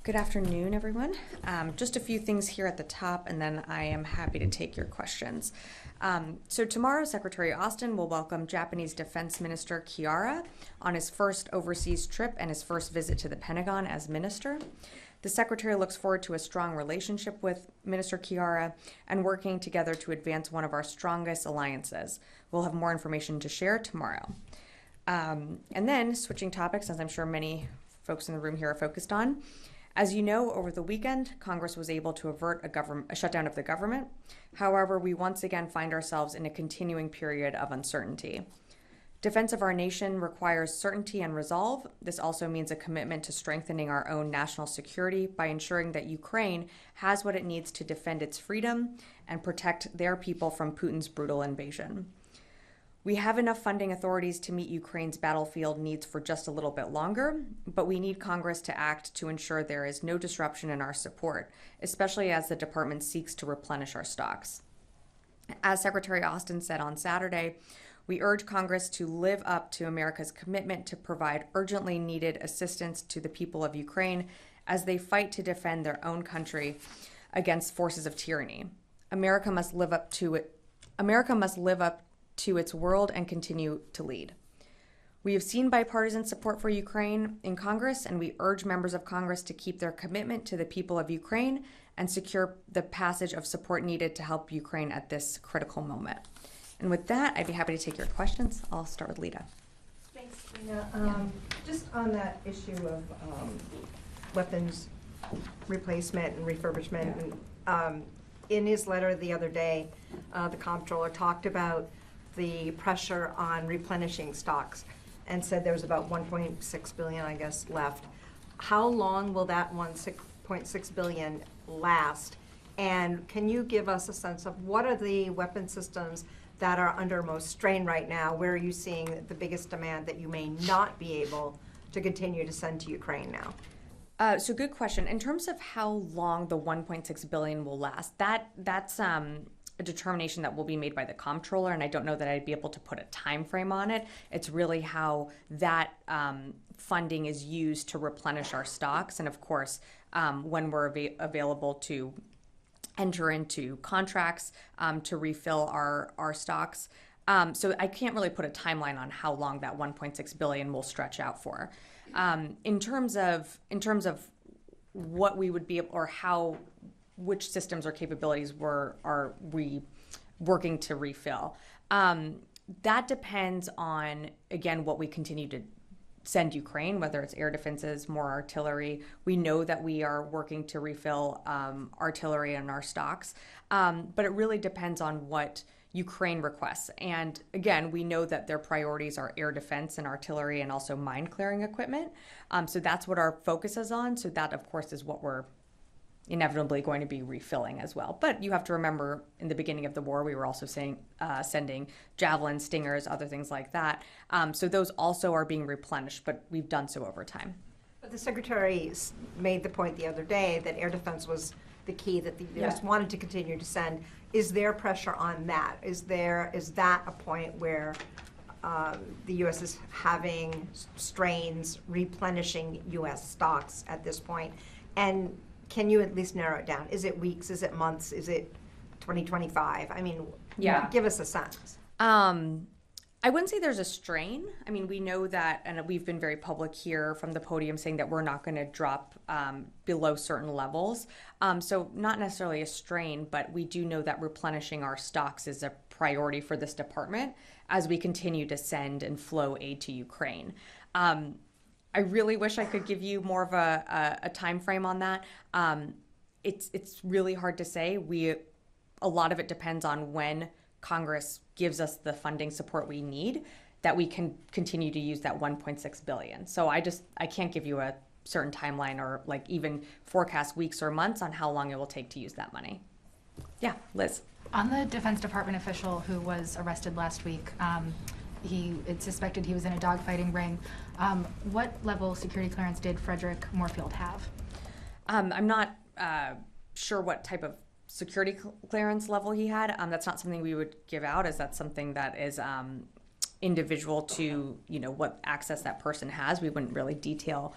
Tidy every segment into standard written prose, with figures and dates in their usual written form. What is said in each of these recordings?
Good afternoon, everyone. Just a few things here at the top, and then I am happy to take your questions. So tomorrow, Secretary Austin will welcome Japanese Defense Minister Kiara on his first overseas trip and his first visit to the Pentagon as minister. The Secretary looks forward to a strong relationship with Minister Kiara and working together to advance one of our strongest alliances. We'll have more information to share tomorrow. And then, switching topics, as I'm sure many folks in the room here are focused on. As you know, over the weekend, Congress was able to avert a shutdown of the government. However, we once again find ourselves in a continuing period of uncertainty. Defense of our nation requires certainty and resolve. This also means a commitment to strengthening our own national security by ensuring that Ukraine has what it needs to defend its freedom and protect their people from Putin's brutal invasion. We have enough funding authorities to meet Ukraine's battlefield needs for just a little bit longer, but we need Congress to act to ensure there is no disruption in our support, especially as the department seeks to replenish our stocks. As Secretary Austin said on Saturday, we urge Congress to live up to America's commitment to provide urgently needed assistance to the people of Ukraine as they fight to defend their own country against forces of tyranny. America must live up to its world and continue to lead. We have seen bipartisan support for Ukraine in Congress, and we urge members of Congress to keep their commitment to the people of Ukraine and secure the passage of support needed to help Ukraine at this critical moment. And with that, I'd be happy to take your questions. I'll start with Lita. Thanks, Sabrina. Just on that issue of weapons replacement and refurbishment, in his letter the other day, the comptroller talked about the pressure on replenishing stocks and said there was about 1.6 billion, I guess, left. How long will that 1.6 billion last? And can you give us a sense of what are the weapon systems that are under most strain right now? Where are you seeing the biggest demand that you may not be able to continue to send to Ukraine now? So good question. In terms of how long the 1.6 billion will last, that's a determination that will be made by the comptroller, and I don't know that I'd be able to put a time frame on it. It's really how that funding is used to replenish our stocks, and of course, when we're available to enter into contracts to refill our stocks. So I can't really put a timeline on how long that 1.6 billion will stretch out for. In terms of what we would be, or which systems or capabilities are we working to refill, that depends on, again, what we continue to send Ukraine, whether it's air defenses, more artillery. We know that we are working to refill artillery in our stocks, but it really depends on what Ukraine requests. And again, we know that their priorities are air defense and artillery and also mine clearing equipment. So that's what our focus is on. So that, of course, is what we're inevitably going to be refilling as well. But you have to remember, in the beginning of the war, we were also sending javelins, stingers, other things like that. So those also are being replenished, but we've done so over time. But the Secretary made the point the other day that air defense was the key that the U.S. wanted to continue to send. Is there pressure on that? Is that a point where the U.S. is having strains replenishing U.S. stocks at this point? And can you at least narrow it down? Is it weeks? Is it months? Is it 2025? I mean, give us a sense. I wouldn't say there's a strain. I mean, we know that, and we've been very public here from the podium saying that we're not going to drop below certain levels. So not necessarily a strain, but we do know that replenishing our stocks is a priority for this department as we continue to send and flow aid to Ukraine. I really wish I could give you more of a time frame on that. It's really hard to say. A lot of it depends on when Congress gives us the funding support we need, that we can continue to use that 1.6 billion. So I can't give you a certain timeline or like even forecast weeks or months on how long it will take to use that money. Yeah, Liz. On the Defense Department official who was arrested last week, it's suspected he was in a dogfighting ring. What level security clearance did Frederick Moorfield have? I'm not sure what type of security clearance level he had. That's not something we would give out, as that's something that is individual to, what access that person has. We wouldn't really detail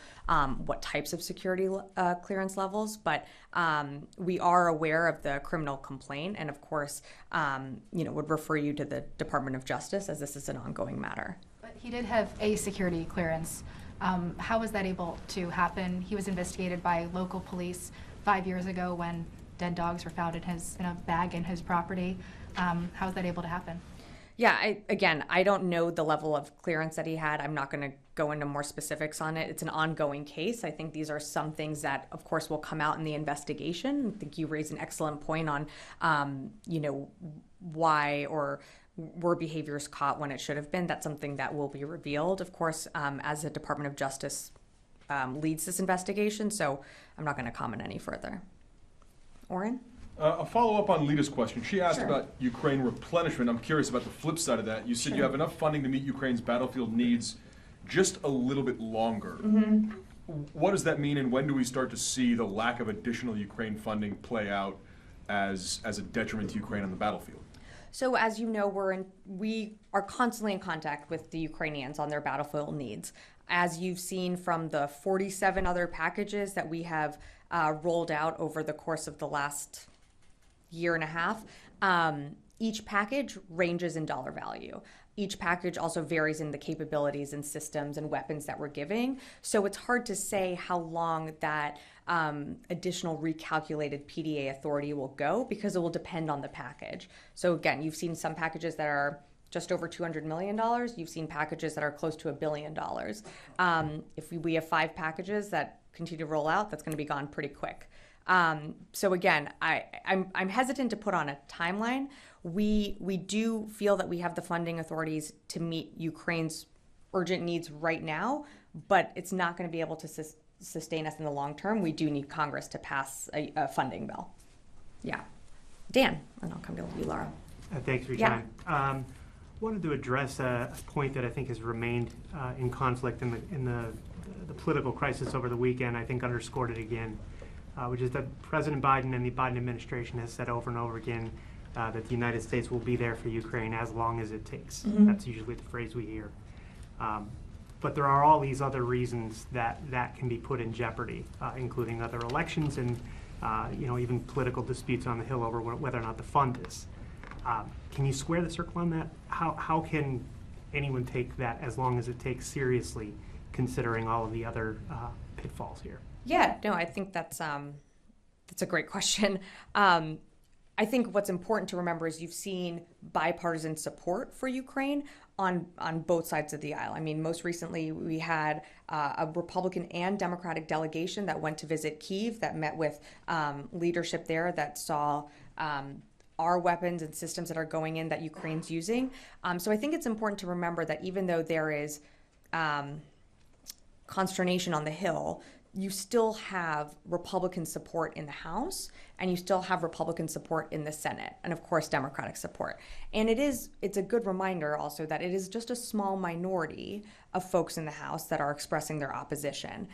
what types of security clearance levels, but we are aware of the criminal complaint, and of course, would refer you to the Department of Justice, as this is an ongoing matter. But he did have a security clearance. How was that able to happen? He was investigated by local police 5 years ago when dead dogs were found in a bag in his property. How was that able to happen? Yeah, I don't know the level of clearance that he had. I'm not going to go into more specifics on it. It's an ongoing case. I think these are some things that, of course, will come out in the investigation. I think you raised an excellent point on, why or were behaviors caught when it should have been. That's something that will be revealed, of course, as the Department of Justice leads this investigation. So I'm not going to comment any further. Oren? A follow-up on Lita's question. She asked Sure. about Ukraine replenishment. I'm curious about the flip side of that. You said you have enough funding to meet Ukraine's battlefield needs just a little bit longer. Mm-hmm. What does that mean, and when do we start to see the lack of additional Ukraine funding play out as a detriment to Ukraine on the battlefield? So as you know, we are constantly in contact with the Ukrainians on their battlefield needs. As you've seen from the 47 other packages that we have rolled out over the course of the last year and a half, each package ranges in dollar value. Each package also varies in the capabilities and systems and weapons that we're giving. So it's hard to say how long that additional recalculated PDA authority will go, because it will depend on the package. So again, you've seen some packages that are just over $200 million. You've seen packages that are close to $1 billion. If we have 5 packages that continue to roll out, that's going to be gone pretty quick. So again, I'm hesitant to put on a timeline. We do feel that we have the funding authorities to meet Ukraine's urgent needs right now, but it's not going to be able to sustain us in the long term. We do need Congress to pass a funding bill. Yeah. Dan, and I'll come to you, Laura. Thanks for your time. Wanted to address a point that I think has remained in conflict in the political crisis over the weekend. I think underscored it again, which is that President Biden and the Biden administration has said over and over again that the United States will be there for Ukraine as long as it takes. Mm-hmm. That's usually the phrase we hear. But there are all these other reasons that can be put in jeopardy, including other elections and even political disputes on the Hill over whether or not the fund is. Can you square the circle on that? How can anyone take that as long as it takes seriously, considering all of the other pitfalls here? Yeah, no, I think that's a great question. I think what's important to remember is you've seen bipartisan support for Ukraine on both sides of the aisle. I mean, most recently we had a Republican and Democratic delegation that went to visit Kyiv, that met with leadership there, that saw our weapons and systems that are going in that Ukraine's using. So I think it's important to remember that even though there is consternation on the Hill, you still have Republican support in the House, and you still have Republican support in the Senate, and of course Democratic support. And it's a good reminder also that it is just a small minority of folks in the House that are expressing their opposition.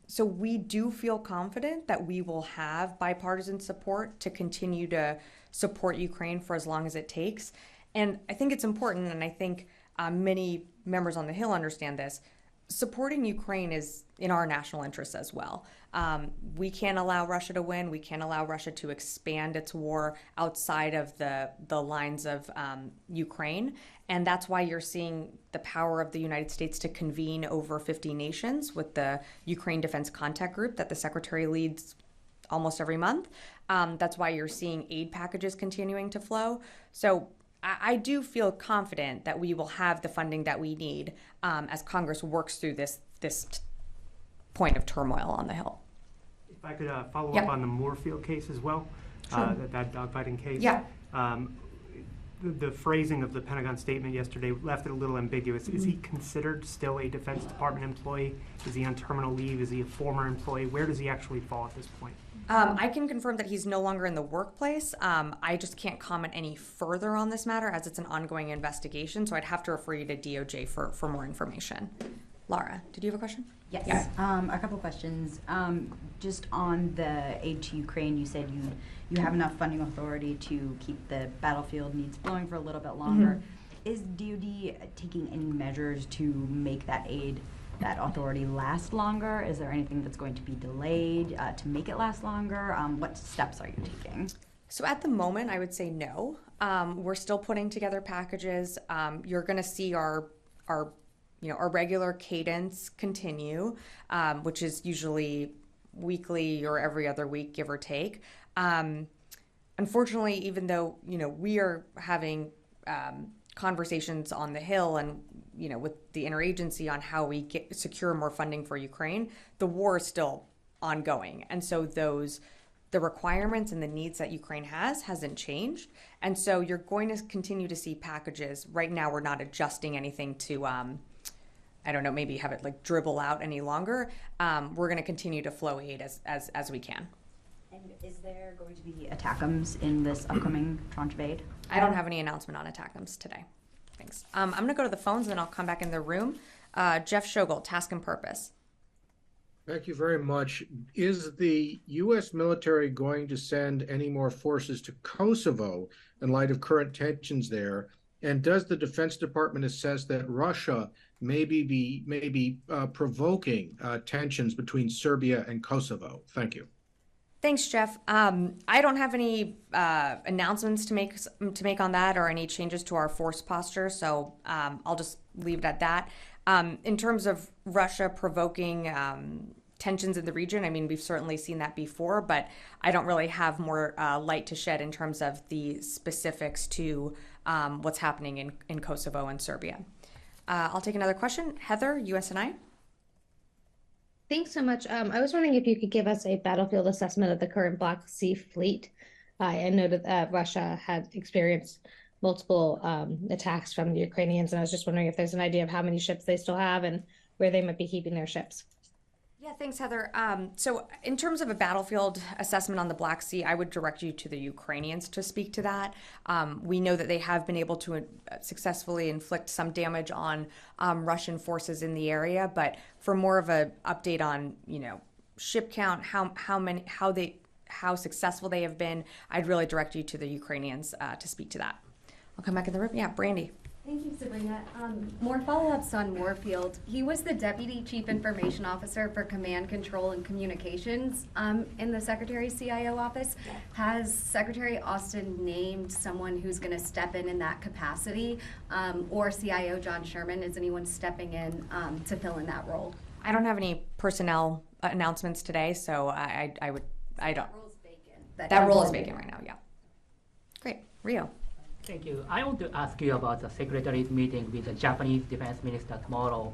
So we do feel confident that we will have bipartisan support to continue to support Ukraine for as long as it takes. And I think it's important, and I think many members on the Hill understand this, supporting Ukraine is in our national interest as well. We can't allow Russia to win. We can't allow Russia to expand its war outside of the lines of Ukraine. And that's why you're seeing the power of the United States to convene over 50 nations with the Ukraine Defense Contact Group that the Secretary leads almost every month. That's why you're seeing aid packages continuing to flow. So I do feel confident that we will have the funding that we need as Congress works through this point of turmoil on the Hill. If I could follow up on the Moorfield case as well, Sure. that dogfighting case. Yeah. The phrasing of the Pentagon statement yesterday left it a little ambiguous. Mm-hmm. Is he considered still a Defense Department employee? Is he on terminal leave? Is he a former employee? Where does he actually fall at this point? I can confirm that he's no longer in the workplace. I just can't comment any further on this matter as it's an ongoing investigation, so I'd have to refer you to DOJ for more information. Laura, did you have a question? Yes. Yeah. A couple questions. Just on the aid to Ukraine, you said you have enough funding authority to keep the battlefield needs flowing for a little bit longer. Is DoD taking any measures to make that aid, that authority last longer? Is there anything that's going to be delayed to make it last longer? What steps are you taking? So at the moment, I would say no. We're still putting together packages. You're going to see our regular cadence continue, which is usually weekly or every other week, give or take. Unfortunately, even though we are having conversations on the Hill and with the interagency on how we secure more funding for Ukraine, the war is still ongoing, and so the requirements and the needs that Ukraine hasn't changed, and so you're going to continue to see packages. Right now, we're not adjusting anything to I don't know, maybe have it like dribble out any longer. We're going to continue to flow aid as we can. And is there going to be ATACMs in this upcoming tranche of aid? I don't have any announcement on ATACMs today. Thanks. I'm going to go to the phones, and then I'll come back in the room. Jeff Shogel, Task and Purpose. Thank you very much. Is the U.S. military going to send any more forces to Kosovo in light of current tensions there? And does the Defense Department assess that Russia may be provoking tensions between Serbia and Kosovo? Thank you. Thanks, Jeff. I don't have any announcements to make on that or any changes to our force posture, so I'll just leave it at that. In terms of Russia provoking tensions in the region, I mean, we've certainly seen that before, but I don't really have more light to shed in terms of the specifics to what's happening in Kosovo and Serbia. I'll take another question. Heather, USNI. Thanks so much. I was wondering if you could give us a battlefield assessment of the current Black Sea fleet. I noted that Russia had experienced multiple attacks from the Ukrainians, and I was just wondering if there's an idea of how many ships they still have and where they might be keeping their ships. Yeah, thanks, Heather. So in terms of a battlefield assessment on the Black Sea, I would direct you to the Ukrainians to speak to that. We know that they have been able to successfully inflict some damage on Russian forces in the area, but for more of an update on, ship count, how successful they have been, I'd really direct you to the Ukrainians to speak to that. I'll come back in the room. Yeah, Brandy. Thank you, Sabrina. More follow-ups on Moorfield. He was the Deputy Chief Information Officer for Command, Control, and Communications in the Secretary's CIO office. Has Secretary Austin named someone who's going to step in that capacity, or CIO John Sherman? Is anyone stepping in to fill in that role? I don't have any personnel announcements today, so I don't. That role is vacant. That role is vacant right now, yeah. Great. Rio. Thank you. I want to ask you about the Secretary's meeting with the Japanese Defense Minister tomorrow.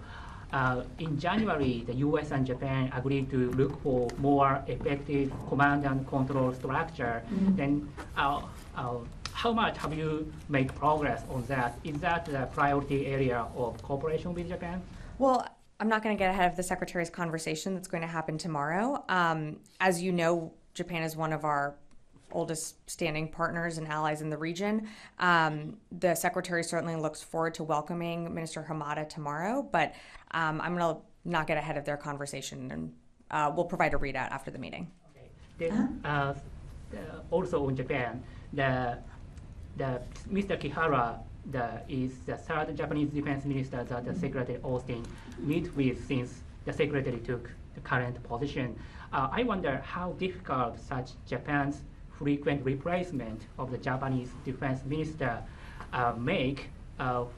In January, the U.S. and Japan agreed to look for more effective command and control structure. Mm-hmm. Then how much have you made progress on that? Is that the priority area of cooperation with Japan? Well, I'm not going to get ahead of the Secretary's conversation that's going to happen tomorrow. As you know, Japan is one of our oldest standing partners and allies in the region. The Secretary certainly looks forward to welcoming Minister Hamada tomorrow, but I'm going to not get ahead of their conversation, and we'll provide a readout after the meeting. Okay. Then, also on Japan, the Mr. Kihara is the third Japanese defense minister that the Secretary Austin meet with since the Secretary took the current position. I wonder how difficult such Japan's frequent replacement of the Japanese defense minister make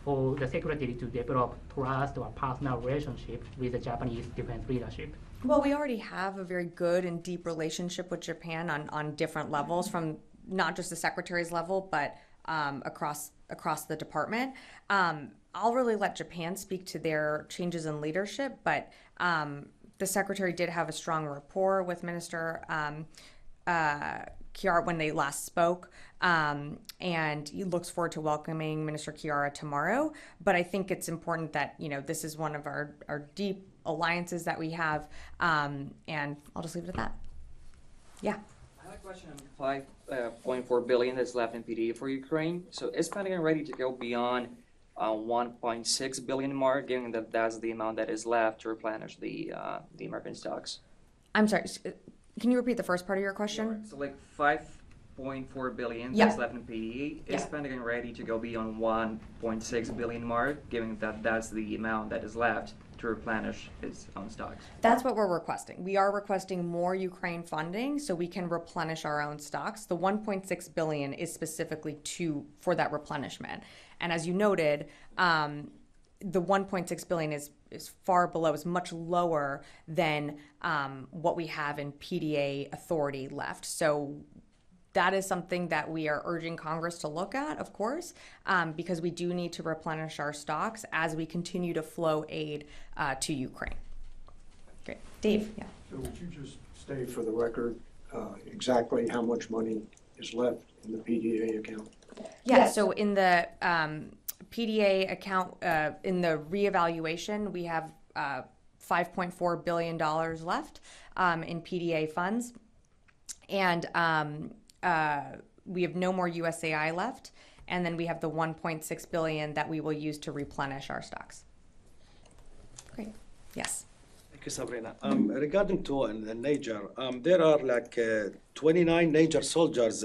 for the Secretary to develop trust or personal relationship with the Japanese defense leadership. Well, we already have a very good and deep relationship with Japan on different levels, from not just the Secretary's level, but across the department. I'll really let Japan speak to their changes in leadership, but the Secretary did have a strong rapport with Minister Chiara when they last spoke, and he looks forward to welcoming Minister Chiara tomorrow. But I think it's important that this is one of our deep alliances that we have, and I'll just leave it at that. Yeah. I have a question on $5.4 billion that's left in PD for Ukraine. So is Pentagon ready to go beyond 1.6 billion mark, given that that's the amount that is left to replenish the American stocks? I'm sorry. Can you repeat the first part of your question? So like $5.4 5.4 billion Yeah. that's left in PDA. Is Pentagon ready to go beyond 1.6 billion mark, given that that's the amount that is left to replenish its own stocks? That's what we're requesting. We are requesting more Ukraine funding so we can replenish our own stocks. The 1.6 billion is specifically for that replenishment. And as you noted, the 1.6 billion is far below, is much lower than what we have in PDA authority left. So that is something that we are urging Congress to look at, of course, because we do need to replenish our stocks as we continue to flow aid to Ukraine. Great. Dave, yeah. So would you just state for the record exactly how much money is left in the PDA account? Yeah, so in the PDA account, in the reevaluation, we have $5.4 billion left in PDA funds. And we have no more USAI left. And then we have the $1.6 billion that we will use to replenish our stocks. Great. Yes. Thank you, Sabrina. Regarding to Niger, there are like 29 Niger soldiers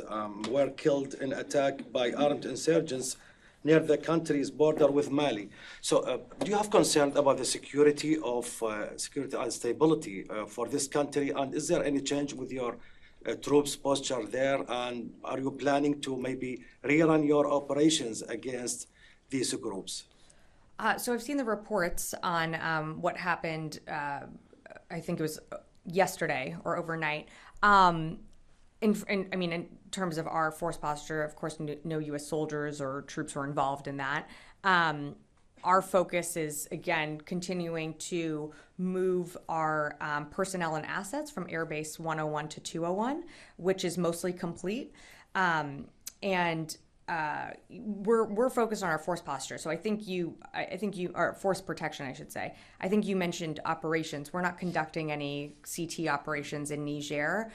were killed in attack by armed insurgents near the country's border with Mali. So do you have concern about the security and stability for this country? And is there any change with your troops posture there? And are you planning to maybe rerun your operations against these groups? So I've seen the reports on what happened, I think it was yesterday or overnight. In terms of our force posture, of course, no U.S. soldiers or troops were involved in that. Our focus is, again, continuing to move our personnel and assets from Airbase 101 to 201, which is mostly complete. We're focused on our force posture. So I think you, or force protection, I should say. I think you mentioned operations. We're not conducting any CT operations in Niger.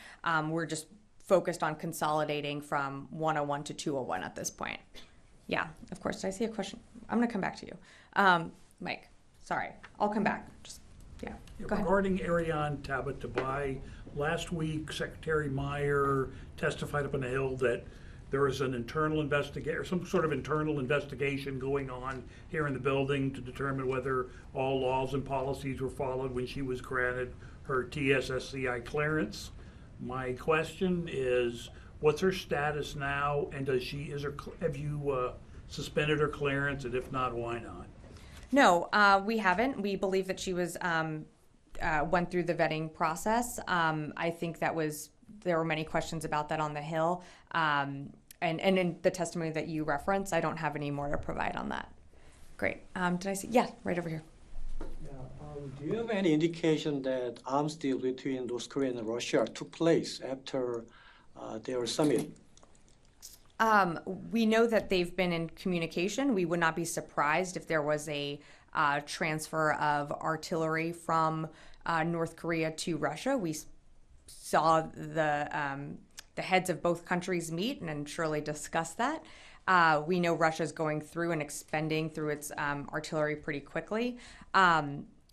We're just focused on consolidating from 101 to 201 at this point. Yeah, of course. Did I see a question? I'm going to come back to you. Mike, sorry. I'll come back. Go ahead. Regarding Ariane Tabatabai, last week Secretary Meyer testified up on the Hill that there is an internal investigation, or some sort of internal investigation going on here in the building to determine whether all laws and policies were followed when she was granted her TSSCI clearance. My question is, what's her status now, and have you suspended her clearance, and if not, why not? No, we haven't. We believe that she was went through the vetting process. I think there were many questions about that on the Hill. And in the testimony that you referenced, I don't have any more to provide on that. Great. Did I see? Yeah, right over here. Do you have any indication that arms deal between North Korea and Russia took place after their summit? We know that they've been in communication. We would not be surprised if there was a transfer of artillery from North Korea to Russia. We saw the heads of both countries meet and surely discuss that. We know Russia's going through and expending through its artillery pretty quickly.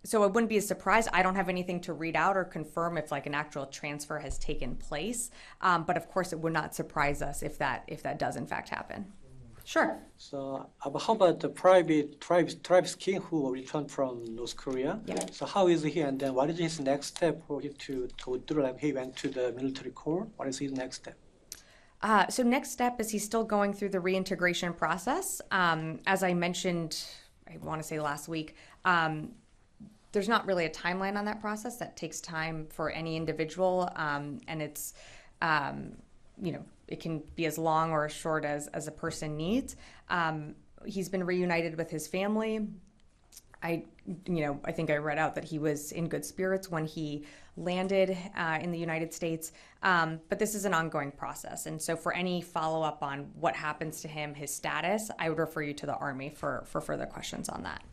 So it wouldn't be a surprise. I don't have anything to read out or confirm if an actual transfer has taken place. But of course, it would not surprise us if that does in fact happen. Sure. So how about the private Travis King, who returned from North Korea? Yeah. So how is he, and then what is his next step for him to go through? Like he went to the military corps. What is his next step? So next step is he's still going through the reintegration process. As I mentioned, I want to say last week, there's not really a timeline on that process. That takes time for any individual, and it's, it can be as long or as short as a person needs. He's been reunited with his family. I think I read out that he was in good spirits when he landed in the United States. But this is an ongoing process. And so for any follow-up on what happens to him, his status, I would refer you to the Army for further questions on that.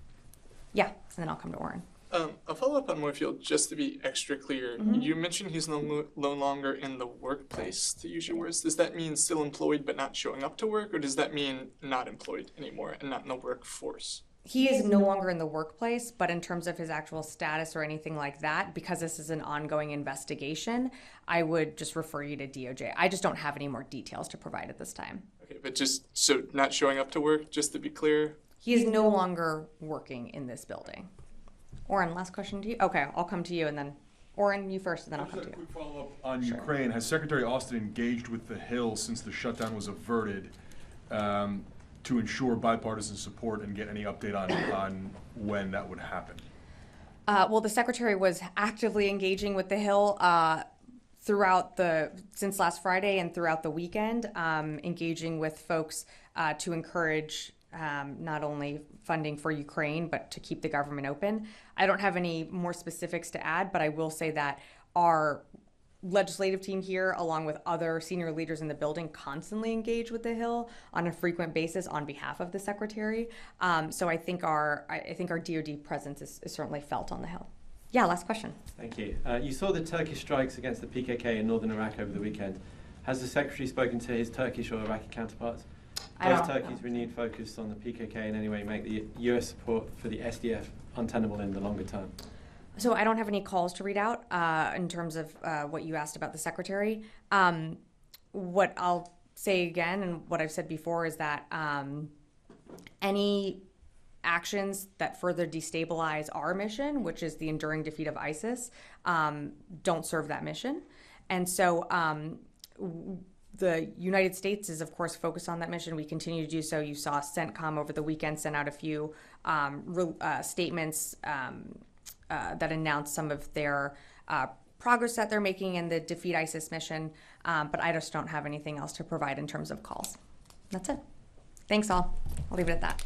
Yeah, and then I'll come to Warren. A follow-up on Moorfield, just to be extra clear. Mm-hmm. You mentioned he's no longer in the workplace, to use your words. Does that mean still employed but not showing up to work, or does that mean not employed anymore and not in the workforce? He is no longer in the workplace, but in terms of his actual status or anything like that, because this is an ongoing investigation, I would just refer you to DOJ. I just don't have any more details to provide at this time. Okay, but just so not showing up to work, just to be clear. He is no longer working in this building. Oren, last question to you. Okay, I'll come to you and then, Oren, you first, and then I'll come to you. Quick follow-up on Ukraine. Has Secretary Austin engaged with the Hill since the shutdown was averted to ensure bipartisan support and get any update on when that would happen? Well, the Secretary was actively engaging with the Hill since last Friday and throughout the weekend, engaging with folks to encourage not only funding for Ukraine, but to keep the government open. I don't have any more specifics to add, but I will say that our legislative team here, along with other senior leaders in the building, constantly engage with the Hill on a frequent basis on behalf of the Secretary. So I think our DoD presence is certainly felt on the Hill. Yeah, last question. Thank you. You saw the Turkish strikes against the PKK in northern Iraq over the weekend. Has the Secretary spoken to his Turkish or Iraqi counterparts? Does Turkey's renewed focus on the PKK in any way make the US support for the SDF untenable in the longer term? So I don't have any calls to read out in terms of what you asked about the Secretary. What I'll say again, and what I've said before, is that any actions that further destabilize our mission, which is the enduring defeat of ISIS, don't serve that mission. And so the United States is, of course, focused on that mission. We continue to do so. You saw CENTCOM over the weekend send out a few statements that announced some of their progress that they're making in the Defeat ISIS mission, but I just don't have anything else to provide in terms of calls. That's it. Thanks all. I'll leave it at that.